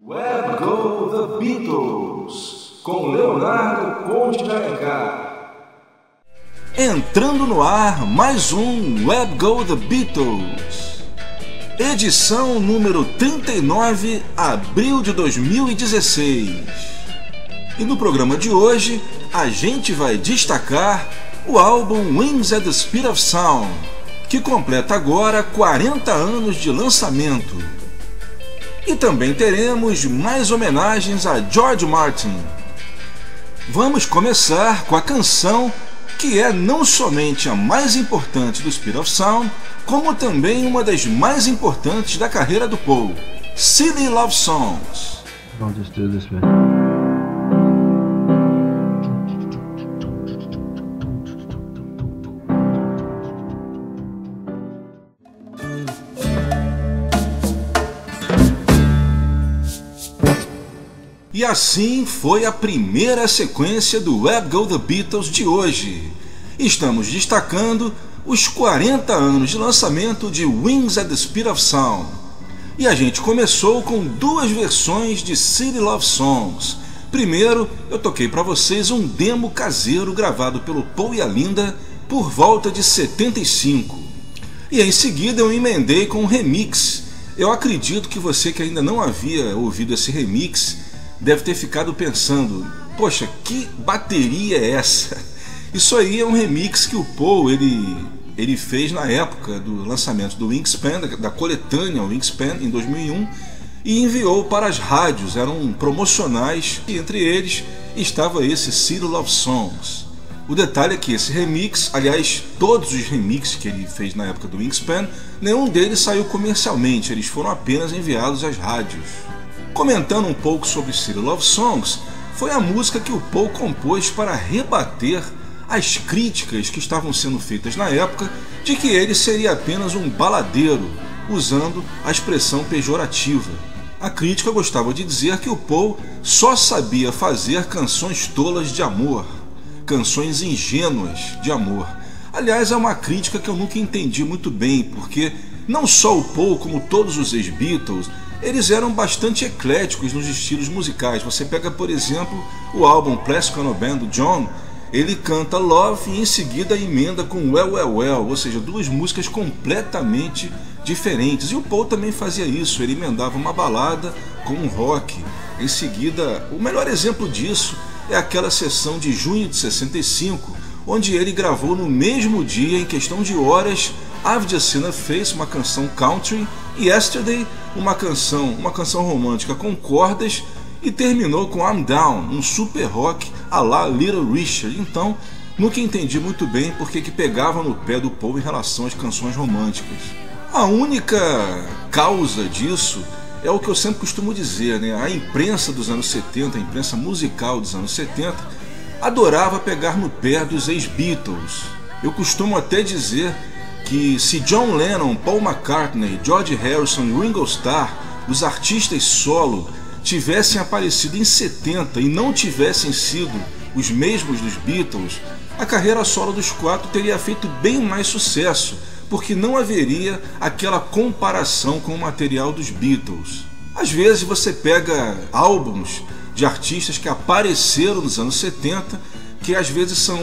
Where Go The Beatles, com Leonardo Conde de Alencar. Entrando no ar, mais um Where Go The Beatles. Edição número 39, abril de 2016. E no programa de hoje, a gente vai destacar o álbum Wings at the Speed of Sound, que completa agora 40 anos de lançamento. E também teremos mais homenagens a George Martin. Vamos começar com a canção que é não somente a mais importante do Speed of Sound, como também uma das mais importantes da carreira do Paul, Silly Love Songs. I'll just do this bit. E assim foi a primeira sequência do Where Go The Beatles de hoje. Estamos destacando os 40 anos de lançamento de Wings at the Speed of Sound. E a gente começou com duas versões de Silly Love Songs. Primeiro, eu toquei para vocês um demo caseiro gravado pelo Paul e a Linda por volta de 75. E em seguida eu emendei com um remix. Eu acredito que você que ainda não havia ouvido esse remix deve ter ficado pensando, poxa, que bateria é essa? Isso aí é um remix que o Paul ele fez na época do lançamento do Wingspan, da coletânea Wingspan, em 2001, e enviou para as rádios. Eram promocionais e entre eles estava esse Silly Love Songs. O detalhe é que esse remix, aliás, todos os remixes que ele fez na época do Wingspan, nenhum deles saiu comercialmente, eles foram apenas enviados às rádios. Comentando um pouco sobre Silly Love Songs, foi a música que o Paul compôs para rebater as críticas que estavam sendo feitas na época de que ele seria apenas um baladeiro, usando a expressão pejorativa. A crítica gostava de dizer que o Paul só sabia fazer canções tolas de amor, canções ingênuas de amor. Aliás, é uma crítica que eu nunca entendi muito bem, porque não só o Paul, como todos os ex-Beatles, eles eram bastante ecléticos nos estilos musicais. Você pega, por exemplo, o álbum Plastic Ono Band do John, ele canta Love e em seguida emenda com Well, Well, Well, ou seja, duas músicas completamente diferentes. E o Paul também fazia isso, ele emendava uma balada com um rock. Em seguida, o melhor exemplo disso é aquela sessão de junho de 65, onde ele gravou no mesmo dia, em questão de horas, I've Just Seen a Face, uma canção country, e Yesterday, uma canção romântica com cordas, e terminou com I'm Down, um super rock à la Little Richard. Então, nunca entendi muito bem porque que pegava no pé do Paul em relação às canções românticas. A única causa disso é o que eu sempre costumo dizer, né? A imprensa dos anos 70, a imprensa musical dos anos 70, adorava pegar no pé dos ex-Beatles. Eu costumo até dizer que se John Lennon, Paul McCartney, George Harrison e Ringo Starr, os artistas solo, tivessem aparecido em 70 e não tivessem sido os mesmos dos Beatles, a carreira solo dos quatro teria feito bem mais sucesso, porque não haveria aquela comparação com o material dos Beatles. Às vezes você pega álbuns de artistas que apareceram nos anos 70, que às vezes são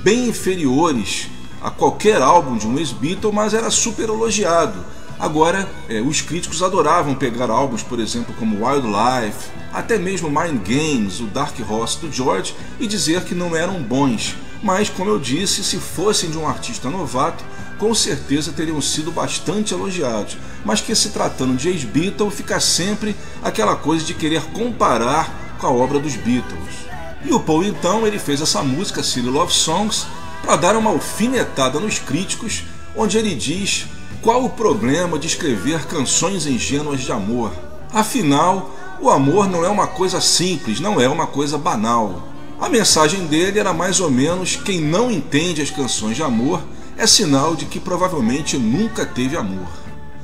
bem inferiores a qualquer álbum de um ex-Beatle, mas era super elogiado. Agora, os críticos adoravam pegar álbuns, por exemplo, como Wildlife, até mesmo Mind Games, o Dark Horse do George, e dizer que não eram bons. Mas, como eu disse, se fossem de um artista novato, com certeza teriam sido bastante elogiados. Mas que, se tratando de ex-Beatle, fica sempre aquela coisa de querer comparar com a obra dos Beatles. E o Paul, então, ele fez essa música, Silly Love Songs, para dar uma alfinetada nos críticos, onde ele diz qual o problema de escrever canções ingênuas de amor. Afinal, o amor não é uma coisa simples, não é uma coisa banal. A mensagem dele era mais ou menos: quem não entende as canções de amor é sinal de que provavelmente nunca teve amor.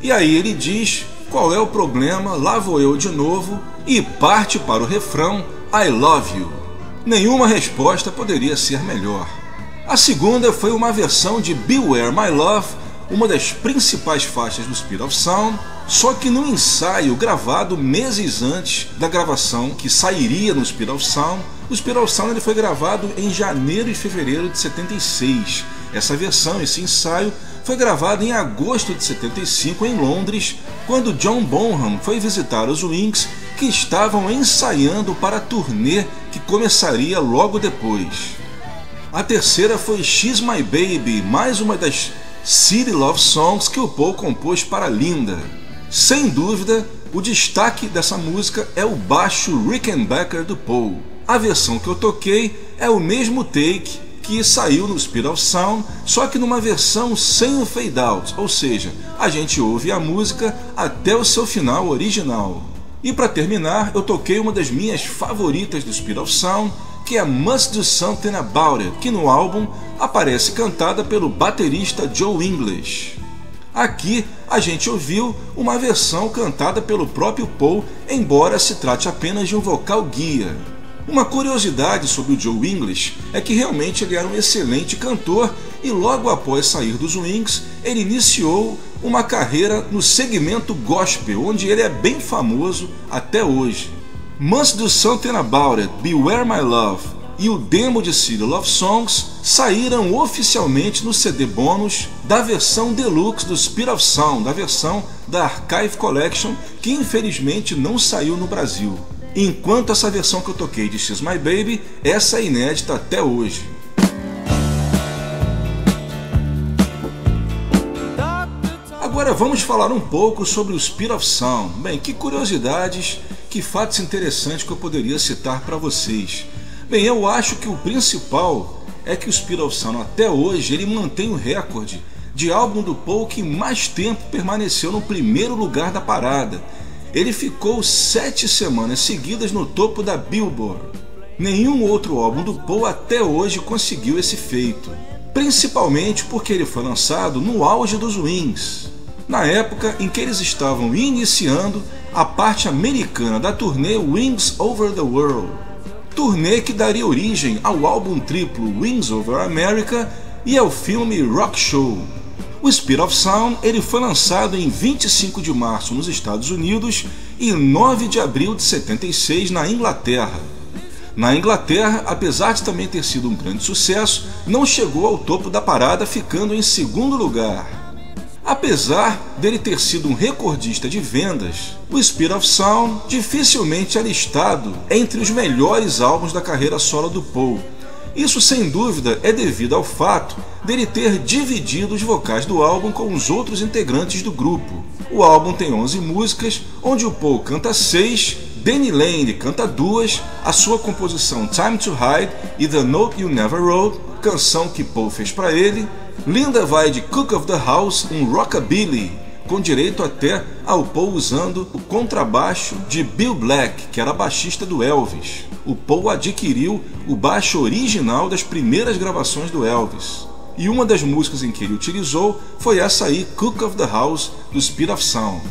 E aí ele diz qual é o problema, lá vou eu de novo, e parte para o refrão I love you. Nenhuma resposta poderia ser melhor. A segunda foi uma versão de Beware My Love, uma das principais faixas do Speed of Sound, Só que no ensaio gravado meses antes da gravação que sairia no Speed of Sound, o Speed of Sound ele foi gravado em janeiro e fevereiro de 76. Essa versão, esse ensaio, foi gravado em agosto de 75 em Londres, quando John Bonham foi visitar os Wings, que estavam ensaiando para a turnê que começaria logo depois. A terceira foi She's My Baby, mais uma das City Love Songs que o Paul compôs para Linda. Sem dúvida, o destaque dessa música é o baixo Rickenbacker do Paul. A versão que eu toquei é o mesmo take que saiu no Speed of Sound, só que numa versão sem o fade out, ou seja, a gente ouve a música até o seu final original. E para terminar, eu toquei uma das minhas favoritas do Speed of Sound, que é Must Do Something About It, que no álbum aparece cantada pelo baterista Joe English. Aqui a gente ouviu uma versão cantada pelo próprio Paul, embora se trate apenas de um vocal guia. Uma curiosidade sobre o Joe English é que realmente ele era um excelente cantor e logo após sair dos Wings, ele iniciou uma carreira no segmento gospel, onde ele é bem famoso até hoje. Must Do Something About It, Beware My Love e o demo de City Love Songs saíram oficialmente no CD bônus da versão deluxe do Speed of Sound, da versão da Archive Collection, que infelizmente não saiu no Brasil. Enquanto essa versão que eu toquei de She's My Baby, essa é inédita até hoje. Agora vamos falar um pouco sobre o Speed of Sound. Bem, que curiosidades, que fatos interessantes que eu poderia citar para vocês. Bem, eu acho que o principal é que o Speed of Sound até hoje ele mantém o recorde de álbum do Paul que mais tempo permaneceu no primeiro lugar da parada. Ele ficou 7 semanas seguidas no topo da Billboard. Nenhum outro álbum do Paul até hoje conseguiu esse feito, principalmente porque ele foi lançado no auge dos Wings, na época em que eles estavam iniciando a parte americana da turnê Wings Over the World, turnê que daria origem ao álbum triplo Wings Over America e ao filme Rock Show. O Speed of Sound ele foi lançado em 25 de março nos Estados Unidos e 9 de abril de 76 na Inglaterra. Na Inglaterra, apesar de também ter sido um grande sucesso, não chegou ao topo da parada, ficando em segundo lugar. Apesar dele ter sido um recordista de vendas, o Speed of Sound dificilmente é listado entre os melhores álbuns da carreira solo do Paul. Isso sem dúvida é devido ao fato dele ter dividido os vocais do álbum com os outros integrantes do grupo. O álbum tem 11 músicas, onde o Paul canta 6, Denny Laine canta 2, a sua composição Time to Hide e The Note You Never Wrote, canção que Paul fez para ele. Linda vai de Cook of the House, um rockabilly, com direito até ao Paul usando o contrabaixo de Bill Black, que era baixista do Elvis. O Paul adquiriu o baixo original das primeiras gravações do Elvis. E uma das músicas em que ele utilizou foi essa aí, Cook of the House, do Speed of Sound.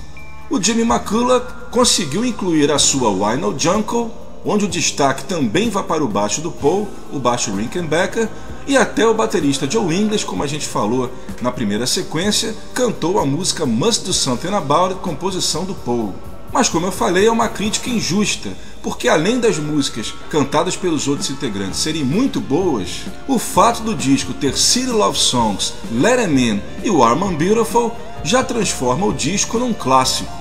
O Jimmy McCulloch conseguiu incluir a sua Why No Jungle, onde o destaque também vai para o baixo do Paul, o baixo Rickenbacker, e até o baterista Joe English, como a gente falou na primeira sequência, cantou a música Must Do Something About It, composição do Paul. Mas como eu falei, é uma crítica injusta, porque além das músicas cantadas pelos outros integrantes serem muito boas, o fato do disco ter City Love Songs, Let 'Em In e Warm and Beautiful já transforma o disco num clássico.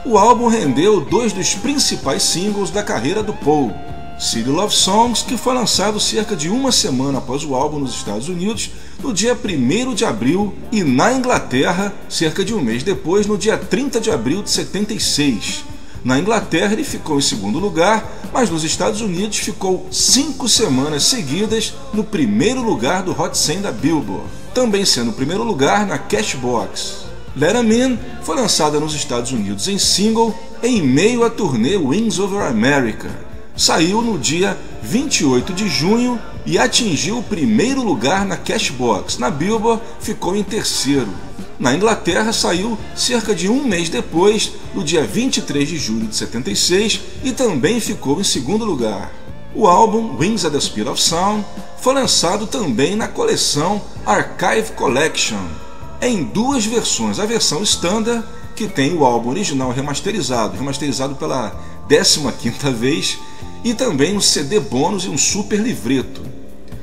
O álbum rendeu 2 dos principais singles da carreira do Paul, City Love Songs, que foi lançado cerca de uma semana após o álbum nos Estados Unidos, no dia 1º de abril, e na Inglaterra, cerca de um mês depois, no dia 30 de abril de 76. Na Inglaterra ele ficou em segundo lugar, mas nos Estados Unidos ficou 5 semanas seguidas no primeiro lugar do Hot 100 da Billboard, também sendo o primeiro lugar na Cashbox. Let 'Em In foi lançada nos Estados Unidos em single em meio à turnê Wings Over America. Saiu no dia 28 de junho e atingiu o primeiro lugar na Cashbox. Na Billboard ficou em terceiro. Na Inglaterra saiu cerca de um mês depois, no dia 23 de julho de 76, e também ficou em segundo lugar. O álbum Wings at the Speed of Sound foi lançado também na coleção Archive Collection, em 2 versões, a versão standard, que tem o álbum original remasterizado pela 15ª vez, e também um CD bônus e um super livreto.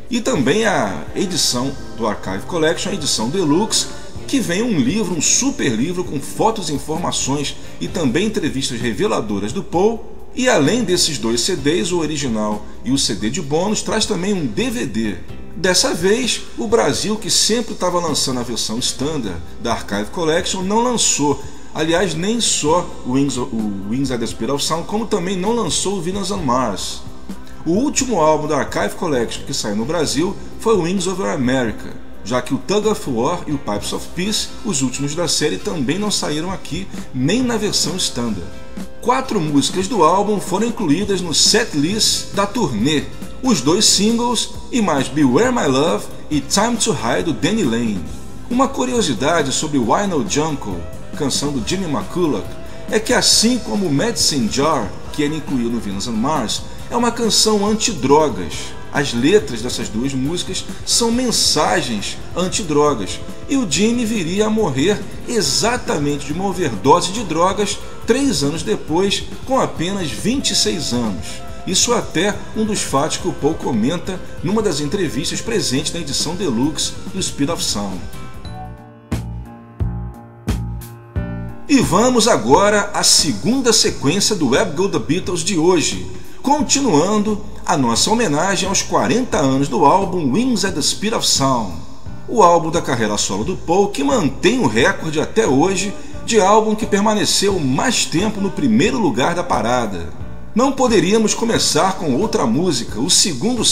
E também a edição do Archive Collection, a edição Deluxe, que vem um livro, um super livro com fotos, informações e também entrevistas reveladoras do Paul. E além desses dois CDs, o original e o CD de bônus, traz também um DVD. Dessa vez, o Brasil, que sempre estava lançando a versão standard da Archive Collection, não lançou. Aliás, nem só o Wings at the Speed of Sound, como também não lançou o Venus on Mars. O último álbum da Archive Collection que saiu no Brasil foi o Wings Over America, já que o Tug of War e o Pipes of Peace, os últimos da série, também não saíram aqui, nem na versão standard. 4 músicas do álbum foram incluídas no setlist da turnê, os 2 singles e mais Beware My Love e Time to Hide do Danny Lane. Uma curiosidade sobre Why No Jungle, canção do Jimmy McCulloch, é que assim como Medicine Jar, que ele incluiu no Venus on Mars, é uma canção antidrogas. As letras dessas 2 músicas são mensagens antidrogas, e o Jimmy viria a morrer exatamente de uma overdose de drogas 3 anos depois, com apenas 26 anos. Isso é até um dos fatos que o Paul comenta numa das entrevistas presentes na edição Deluxe do Speed of Sound. E vamos agora à segunda sequência do Web Go The Beatles de hoje, continuando a nossa homenagem aos 40 anos do álbum Wings at the Speed of Sound, o álbum da carreira solo do Paul, que mantém o recorde até hoje de álbum que permaneceu mais tempo no primeiro lugar da parada. Não poderíamos começar com outra música, o segundo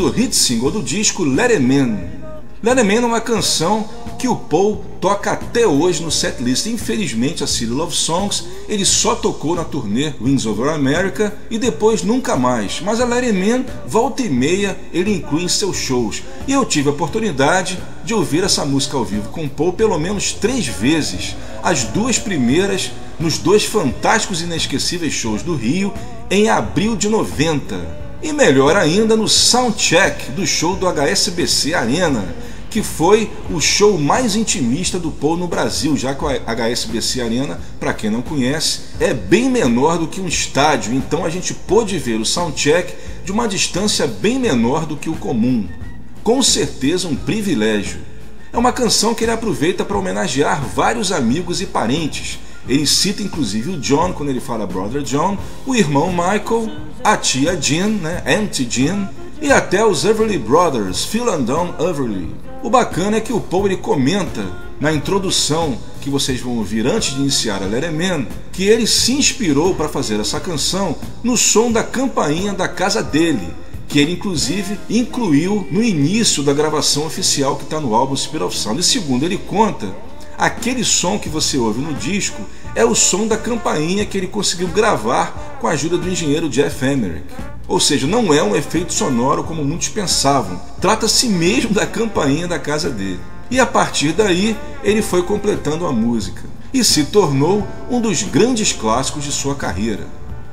hit single do disco, Let It In. Let It In é uma canção que o Paul toca até hoje no setlist. Infelizmente, a City Love Songs ele só tocou na turnê Wings Over America e depois nunca mais. Mas a Let It In, volta e meia, ele inclui em seus shows. E eu tive a oportunidade de ouvir essa música ao vivo com o Paul pelo menos 3 vezes. As 2 primeiras nos 2 fantásticos e inesquecíveis shows do Rio em abril de 90. E melhor ainda no soundcheck do show do HSBC Arena, que foi o show mais intimista do Paul no Brasil, já que o HSBC Arena, para quem não conhece, é bem menor do que um estádio, então a gente pôde ver o soundcheck de uma distância bem menor do que o comum. Com certeza um privilégio. É uma canção que ele aproveita para homenagear vários amigos e parentes. Ele cita inclusive o John quando ele fala Brother John, o irmão Michael, a tia Jean, Auntie Jean, e até os Everly Brothers, Phil and Don Everly. O bacana é que o Paul ele comenta na introdução que vocês vão ouvir antes de iniciar a Let It In, que ele se inspirou para fazer essa canção no som da campainha da casa dele, que ele inclusive incluiu no início da gravação oficial que está no álbum Speed of Sound. E segundo ele conta, aquele som que você ouve no disco é o som da campainha que ele conseguiu gravar com a ajuda do engenheiro Jeff Emerick. Ou seja, não é um efeito sonoro como muitos pensavam, trata-se mesmo da campainha da casa dele. E a partir daí, ele foi completando a música e se tornou um dos grandes clássicos de sua carreira.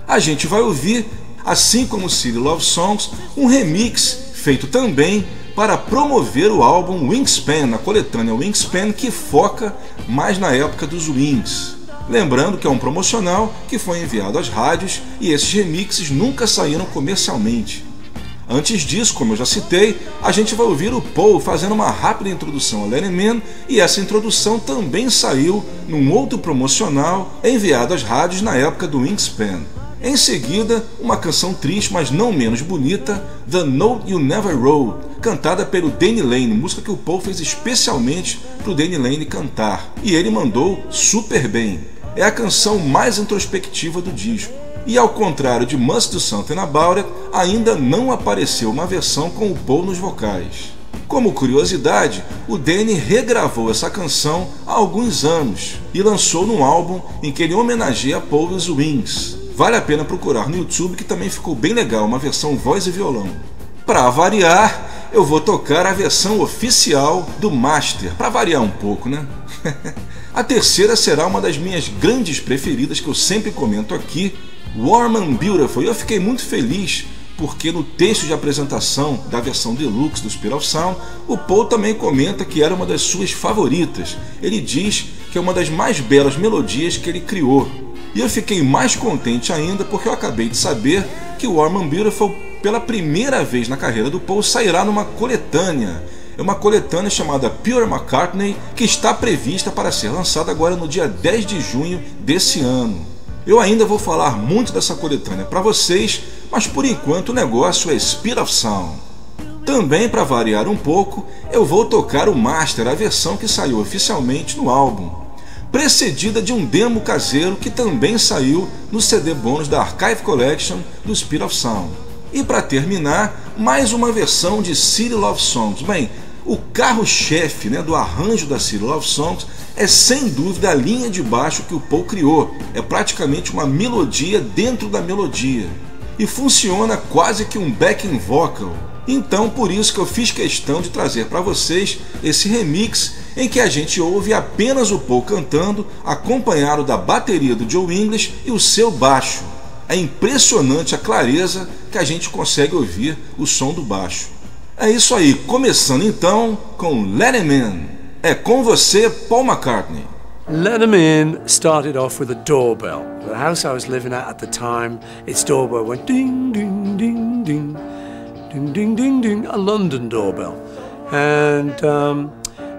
A gente vai ouvir, assim como City Love Songs, um remix feito também para promover o álbum Wingspan, a coletânea Wingspan, que foca mais na época dos Wings. Lembrando que é um promocional que foi enviado às rádios e esses remixes nunca saíram comercialmente. Antes disso, como eu já citei, a gente vai ouvir o Paul fazendo uma rápida introdução a Let It In, e essa introdução também saiu num outro promocional enviado às rádios na época do Wingspan. Em seguida, uma canção triste, mas não menos bonita, The Note You Never Wrote, cantada pelo Danny Lane, música que o Paul fez especialmente para o Danny Lane cantar, e ele mandou super bem. É a canção mais introspectiva do disco. E ao contrário de Must Do Something About It, ainda não apareceu uma versão com o Paul nos vocais. Como curiosidade, o Danny regravou essa canção há alguns anos e lançou num álbum em que ele homenageia Paul e os Wings. Vale a pena procurar no YouTube, que também ficou bem legal, uma versão voz e violão. Para variar, eu vou tocar a versão oficial do Master, para variar um pouco, né? A terceira será uma das minhas grandes preferidas, que eu sempre comento aqui, Warm and Beautiful. E eu fiquei muito feliz porque no texto de apresentação da versão deluxe do Speed of Sound, o Paul também comenta que era uma das suas favoritas. Ele diz que é uma das mais belas melodias que ele criou. E eu fiquei mais contente ainda porque eu acabei de saber que o Warm and Beautiful, pela primeira vez na carreira do Paul, sairá numa coletânea. É uma coletânea chamada Pure McCartney, que está prevista para ser lançada agora no dia 10 de junho desse ano. Eu ainda vou falar muito dessa coletânea para vocês, mas por enquanto o negócio é Speed of Sound. Também, para variar um pouco, eu vou tocar o Master, a versão que saiu oficialmente no álbum, precedida de um demo caseiro que também saiu no CD bônus da Archive Collection do Speed of Sound. E para terminar, mais uma versão de City Love Songs. Bem, o carro-chefe, do arranjo da City Love Songs é sem dúvida a linha de baixo que o Paul criou. É praticamente uma melodia dentro da melodia. E funciona quase que um backing vocal. Então, por isso que eu fiz questão de trazer para vocês esse remix em que a gente ouve apenas o Paul cantando, acompanhado da bateria do Joe English e o seu baixo. É impressionante a clareza que a gente consegue ouvir o som do baixo. É isso aí, começando então com Let Him In. É com você, Paul McCartney. Let 'Em In started off with a doorbell. The house I was living at the time, its doorbell went ding, ding, ding, ding, ding, ding, ding, ding, a London doorbell. And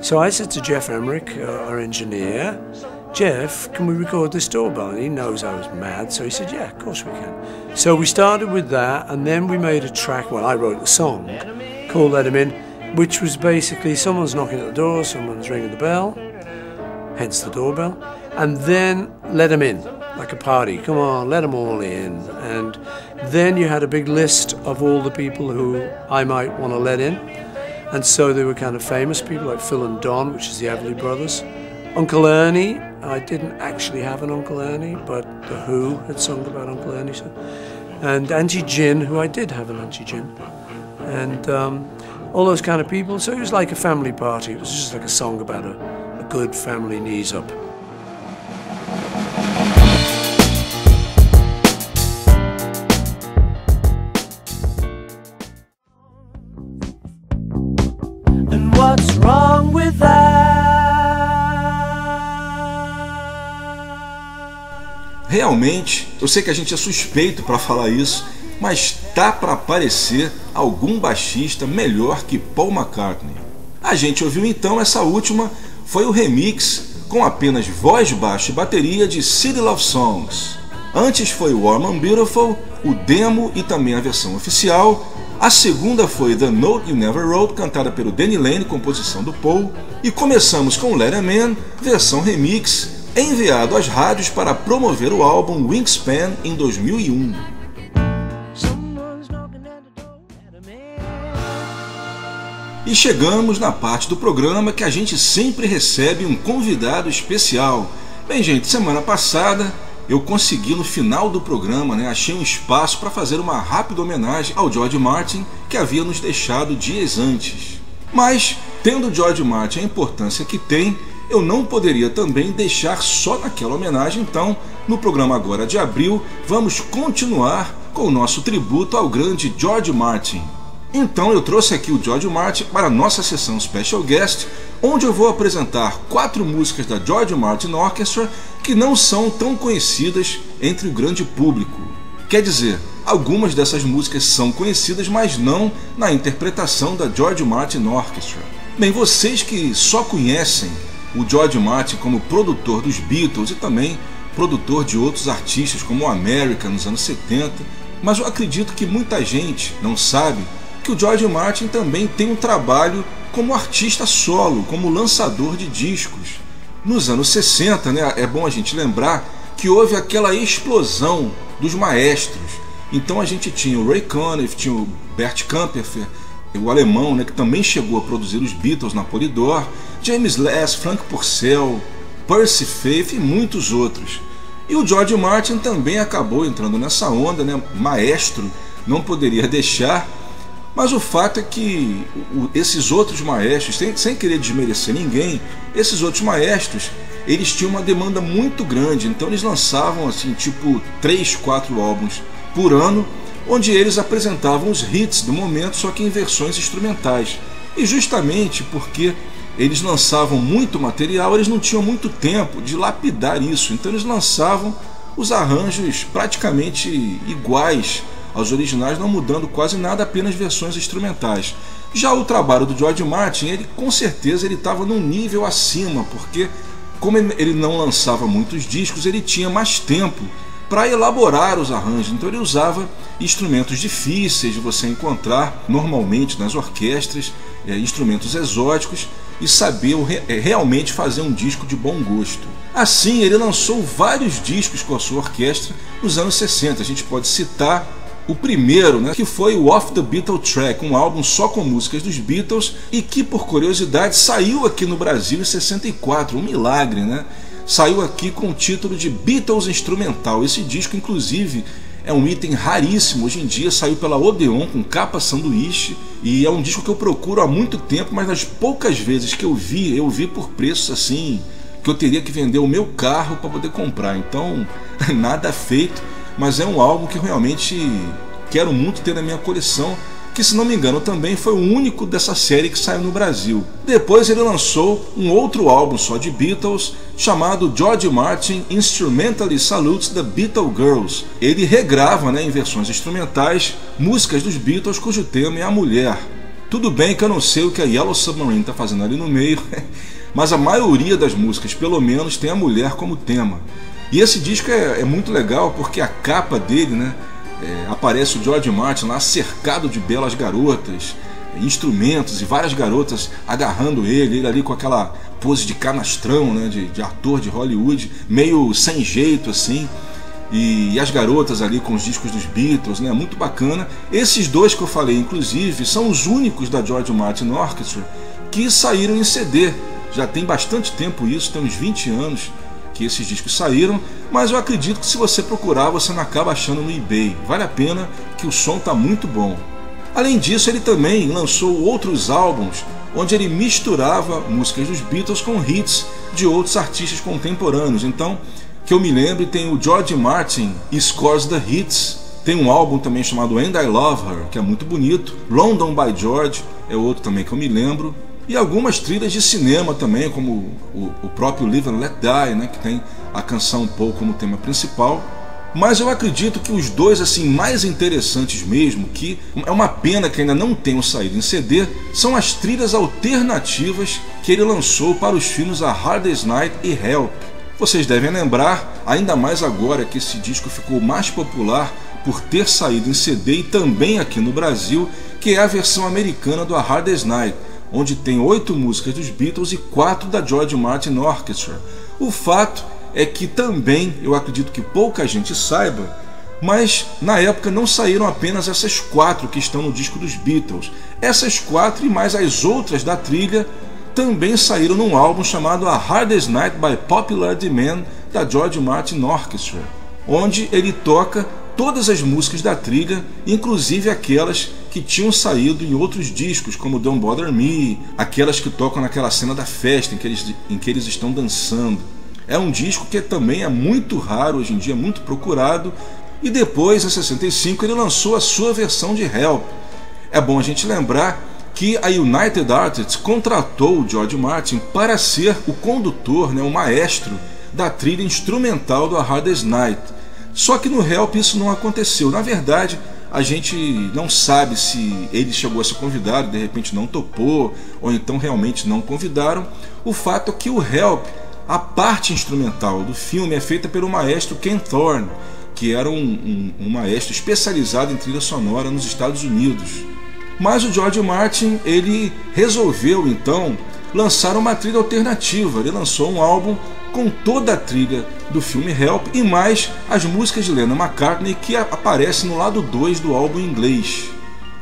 so I said to Jeff Emmerich, our engineer, Jeff, can we record this doorbell? And he knows I was mad, so he said, yeah, of course we can. So we started with that, and then we made a track, well, I wrote the song called Let 'Em In, which was basically someone's knocking at the door, someone's ringing the bell, hence the doorbell, and then let 'em in, like a party. Come on, let 'em all in. And then you had a big list of all the people who I might want to let in. And so they were kind of famous people like Phil and Don, which is the Everly Brothers. Uncle Ernie, I didn't actually have an Uncle Ernie, but The Who had sung about Uncle Ernie. So. And Auntie Gin, who I did have an Auntie Gin. And all those kind of people. So it was like a family party. It was just like a song about a good family knees up. And what's wrong with that? Realmente, eu sei que a gente é suspeito para falar isso, mas tá para aparecer algum baixista melhor que Paul McCartney. A gente ouviu então essa última, foi o remix com apenas voz, baixo e bateria de City Love Songs. Antes foi Warm and Beautiful, o demo e também a versão oficial. A segunda foi The Note You Never Wrote, cantada pelo Danny Lane, composição do Paul. E começamos com Let 'Em In, versão remix, enviado às rádios para promover o álbum Wingspan em 2001. E chegamos na parte do programa que a gente sempre recebe um convidado especial. Bem, gente, semana passada eu consegui no final do programa, achei um espaço para fazer uma rápida homenagem ao George Martin, que havia nos deixado dias antes. Mas, tendo George Martin a importância que tem, eu não poderia também deixar só naquela homenagem. Então, no programa agora de abril, vamos continuar com o nosso tributo ao grande George Martin. Então eu trouxe aqui o George Martin para a nossa sessão Special Guest, onde eu vou apresentar 4 músicas da George Martin Orchestra que não são tão conhecidas entre o grande público. Quer dizer, algumas dessas músicas são conhecidas, mas não na interpretação da George Martin Orchestra. Bem, vocês que só conhecem o George Martin como produtor dos Beatles e também produtor de outros artistas como o American nos anos 70, mas eu acredito que muita gente não sabe que o George Martin também tem um trabalho como artista solo, como lançador de discos. Nos anos 60, é bom a gente lembrar que houve aquela explosão dos maestros. Então a gente tinha o Ray Conniff, tinha o Bert Kaempfer, o alemão, que também chegou a produzir os Beatles na Polydor, James Last, Frank Purcell, Percy Faith e muitos outros. E o George Martin também acabou entrando nessa onda, maestro, não poderia deixar. Mas o fato é que esses outros maestros, sem querer desmerecer ninguém, esses outros maestros, eles tinham uma demanda muito grande, então eles lançavam assim, tipo 3, 4 álbuns por ano, onde eles apresentavam os hits do momento, só que em versões instrumentais. E justamente porque eles lançavam muito material, eles não tinham muito tempo de lapidar isso, então eles lançavam os arranjos praticamente iguais aos originais, não mudando quase nada, apenas versões instrumentais. Já o trabalho do George Martin, ele com certeza ele estava num nível acima, porque como ele não lançava muitos discos, ele tinha mais tempo para elaborar os arranjos, então ele usava instrumentos difíceis de você encontrar normalmente nas orquestras, instrumentos exóticos, e saber realmente fazer um disco de bom gosto. Assim, ele lançou vários discos com a sua orquestra nos anos 60. A gente pode citar o primeiro, que foi o Off the Beatles Track, um álbum só com músicas dos Beatles e que, por curiosidade, saiu aqui no Brasil em 64, um milagre, Saiu aqui com o título de Beatles Instrumental. Esse disco, inclusive, é um item raríssimo. Hoje em dia saiu pela Odeon com capa sanduíche e é um disco que eu procuro há muito tempo, mas nas poucas vezes que eu vi por preços assim que eu teria que vender o meu carro para poder comprar. Então, nada feito, mas é um álbum que realmente quero muito ter na minha coleção, que, se não me engano, também foi o único dessa série que saiu no Brasil. Depois ele lançou um outro álbum só de Beatles, chamado George Martin Instrumentally Salutes the Beatle Girls. Ele regrava, em versões instrumentais, músicas dos Beatles cujo tema é a mulher. Tudo bem que eu não sei o que a Yellow Submarine está fazendo ali no meio, mas a maioria das músicas, pelo menos, tem a mulher como tema. E esse disco é muito legal porque a capa dele, aparece o George Martin lá cercado de belas garotas, instrumentos e várias garotas agarrando ele ali com aquela pose de canastrão, de ator de Hollywood, meio sem jeito assim, e as garotas ali com os discos dos Beatles, muito bacana. Esses dois que eu falei, inclusive, são os únicos da George Martin Orchestra que saíram em CD. Já tem bastante tempo isso, tem uns 20 anos que esses discos saíram, mas eu acredito que se você procurar, você não acaba achando no eBay. Vale a pena, que o som está muito bom. Além disso, ele também lançou outros álbuns onde ele misturava músicas dos Beatles com hits de outros artistas contemporâneos. Então, que eu me lembre, tem o George Martin Scores the Hits, tem um álbum também chamado And I Love Her, que é muito bonito, London by George é outro também que eu me lembro, e algumas trilhas de cinema também, como o próprio Live and Let Die, que tem a canção Paul como tema principal. Mas eu acredito que os dois mais interessantes mesmo, que é uma pena que ainda não tenham saído em CD, são as trilhas alternativas que ele lançou para os filmes A Hard Day's Night e Help. Vocês devem lembrar, ainda mais agora que esse disco ficou mais popular por ter saído em CD e também aqui no Brasil, que é a versão americana do A Hard Day's Night, onde tem 8 músicas dos Beatles e 4 da George Martin Orchestra. O fato é que também, eu acredito que pouca gente saiba, mas na época não saíram apenas essas 4 que estão no disco dos Beatles. Essas 4 e mais as outras da trilha também saíram num álbum chamado A Hard Day's Night by Popular Demand da George Martin Orchestra, onde ele toca todas as músicas da trilha, inclusive aquelas que tinham saído em outros discos, como Don't Bother Me, aquelas que tocam naquela cena da festa em que eles estão dançando. É um disco que também é muito raro hoje em dia, muito procurado, e depois, em 65, ele lançou a sua versão de Help. É bom a gente lembrar que a United Artists contratou o George Martin para ser o condutor, o maestro da trilha instrumental do A Hard Day's Night. Só que no Help isso não aconteceu. Na verdade, a gente não sabe se ele chegou a ser convidado, de repente não topou, ou então realmente não convidaram. O fato é que o Help, a parte instrumental do filme, é feita pelo maestro Ken Thorne, que era um maestro especializado em trilha sonora nos Estados Unidos. Mas o George Martin, ele resolveu então lançar uma trilha alternativa. Ele lançou um álbum com toda a trilha do filme Help e mais as músicas de Lennon McCartney que aparecem no lado 2 do álbum em inglês.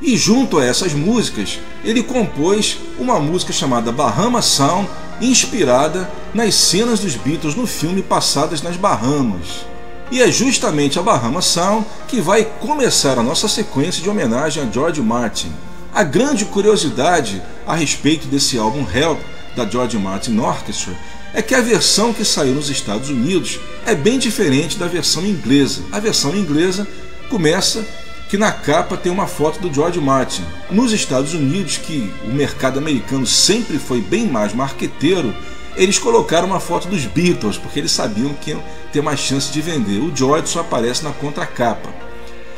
E junto a essas músicas, ele compôs uma música chamada Bahama Sound, inspirada nas cenas dos Beatles no filme passadas nas Bahamas. E é justamente a Bahama Sound que vai começar a nossa sequência de homenagem a George Martin. A grande curiosidade a respeito desse álbum Help, da George Martin Orchestra, é que a versão que saiu nos Estados Unidos é bem diferente da versão inglesa. A versão inglesa começa que na capa tem uma foto do George Martin. Nos Estados Unidos, que o mercado americano sempre foi bem mais marqueteiro, eles colocaram uma foto dos Beatles, porque eles sabiam que iam ter mais chance de vender. O George só aparece na contracapa.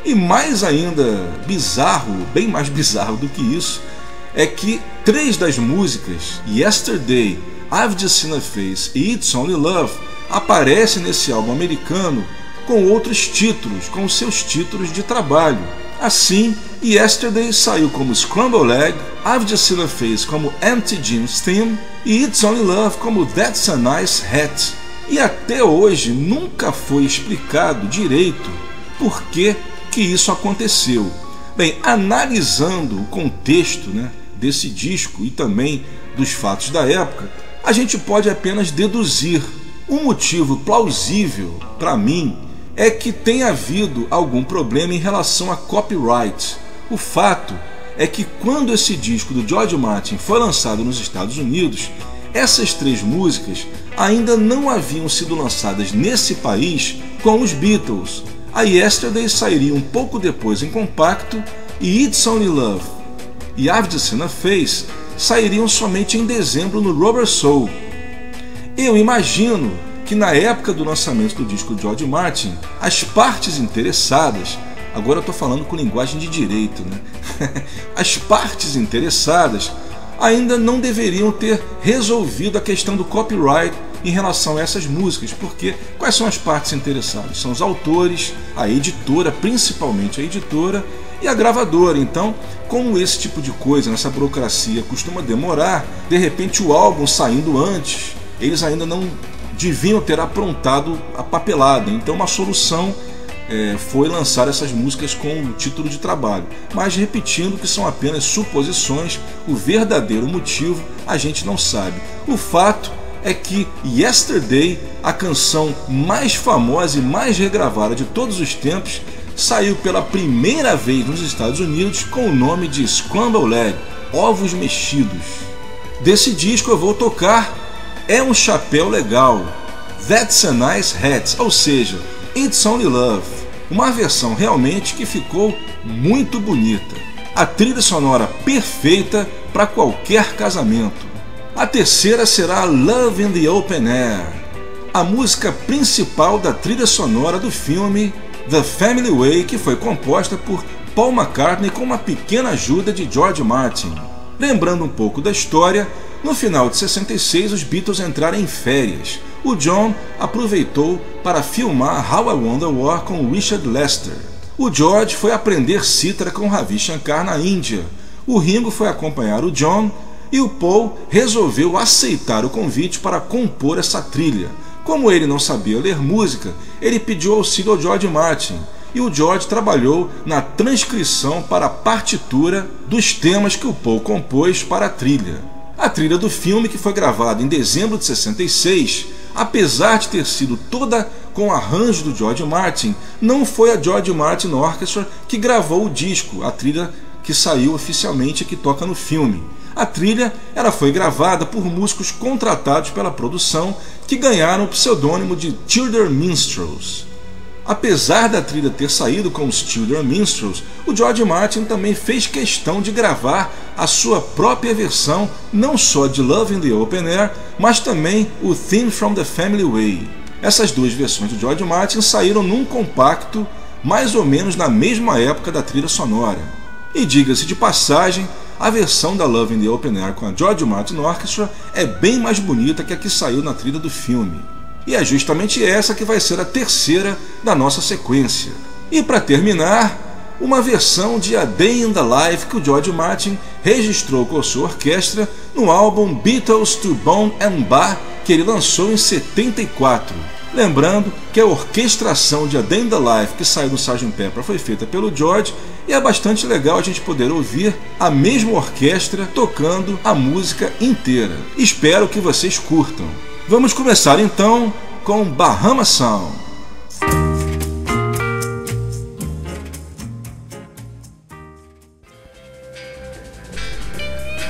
E mais ainda bizarro, bem mais bizarro do que isso, é que 3 das músicas, Yesterday, I've Just Seen a Face e It's Only Love, aparecem nesse álbum americano com outros títulos, com seus títulos de trabalho. Assim, Yesterday saiu como Scrambled Egg, I've Just Seen a Face como Empty Jeans Theme e It's Only Love como That's a Nice Hat. E até hoje nunca foi explicado direito por que isso aconteceu. Bem, analisando o contexto, desse disco e também dos fatos da época, a gente pode apenas deduzir. Um motivo plausível para mim é que tem havido algum problema em relação a copyright. O fato é que quando esse disco do George Martin foi lançado nos Estados Unidos, essas 3 músicas ainda não haviam sido lançadas nesse país com os Beatles. A Yesterday sairia um pouco depois em compacto e It's Only Love e I've Just Seen a Face sairiam somente em dezembro no Rubber Soul. Eu imagino que na época do lançamento do disco de George Martin, as partes interessadas, agora eu estou falando com linguagem de direito, as partes interessadas ainda não deveriam ter resolvido a questão do copyright em relação a essas músicas, porque quais são as partes interessadas? São os autores, a editora, principalmente a editora, e a gravadora. Então, como esse tipo de coisa, nessa burocracia costuma demorar, de repente o álbum saindo antes, eles ainda não deviam ter aprontado a papelada. Então uma solução foi lançar essas músicas com o título de trabalho. Mas repetindo que são apenas suposições, o verdadeiro motivo a gente não sabe. O fato é que Yesterday, a canção mais famosa e mais regravada de todos os tempos, saiu pela primeira vez nos Estados Unidos com o nome de Scrambled Egg, ovos mexidos. Desse disco eu vou tocar É um Chapéu Legal, That's a Nice Hat, ou seja, It's Only Love, uma versão realmente que ficou muito bonita. A trilha sonora perfeita para qualquer casamento. A terceira será Love in the Open Air, a música principal da trilha sonora do filme The Family Way, que foi composta por Paul McCartney com uma pequena ajuda de George Martin. Lembrando um pouco da história, no final de 66 os Beatles entraram em férias. O John aproveitou para filmar How I Won the War com Richard Lester. O George foi aprender cítara com Ravi Shankar na Índia. O Ringo foi acompanhar o John e o Paul resolveu aceitar o convite para compor essa trilha. Como ele não sabia ler música, ele pediu auxílio ao George Martin e o George trabalhou na transcrição para a partitura dos temas que o Paul compôs para a trilha. A trilha do filme, que foi gravada em dezembro de 66, apesar de ter sido toda com arranjo do George Martin, não foi a George Martin Orchestra que gravou o disco, a trilha que saiu oficialmente e que toca no filme. A trilha foi gravada por músicos contratados pela produção que ganharam o pseudônimo de Tudor Minstrels. Apesar da trilha ter saído com os Tudor Minstrels, o George Martin também fez questão de gravar a sua própria versão, não só de Love in the Open Air, mas também o Theme from the Family Way. Essas 2 versões do George Martin saíram num compacto mais ou menos na mesma época da trilha sonora. E diga-se de passagem, a versão da Love in the Open Air com a George Martin Orchestra é bem mais bonita que a que saiu na trilha do filme. E é justamente essa que vai ser a terceira da nossa sequência. E para terminar, uma versão de A Day in the Life que o George Martin registrou com a sua orquestra no álbum Beatles to Bone and Bar, que ele lançou em 74. Lembrando que a orquestração de A Day in the Life que saiu no Sgt. Pepper foi feita pelo George, e é bastante legal a gente poder ouvir a mesma orquestra tocando a música inteira. Espero que vocês curtam. Vamos começar então com Bahama Sound.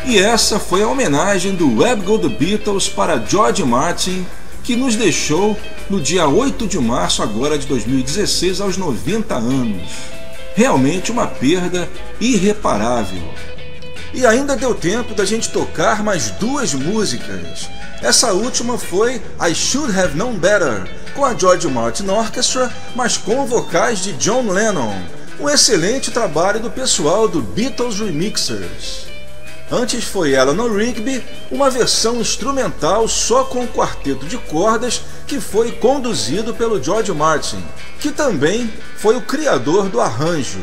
E essa foi a homenagem do Web Go The Beatles para George Martin, que nos deixou no dia 8 de março agora de 2016 aos 90 anos. Realmente uma perda irreparável. E ainda deu tempo da gente tocar mais 2 músicas. Essa última foi I Should Have Known Better, com a George Martin Orchestra, mas com vocais de John Lennon. Um excelente trabalho do pessoal do Beatles Remixers. Antes foi Eleanor Rigby, uma versão instrumental só com um quarteto de cordas que foi conduzido pelo George Martin, que também foi o criador do arranjo.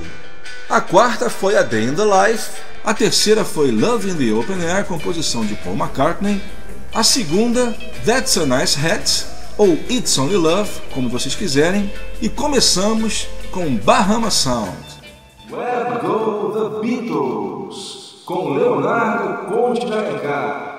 A quarta foi A Day in the Life, a terceira foi Love in the Open Air, composição de Paul McCartney, a segunda That's a Nice Hat, ou It's Only Love, como vocês quiserem, e começamos com Bahama Sound. Where Go the Beatles, com Leonardo Conde de Alencar.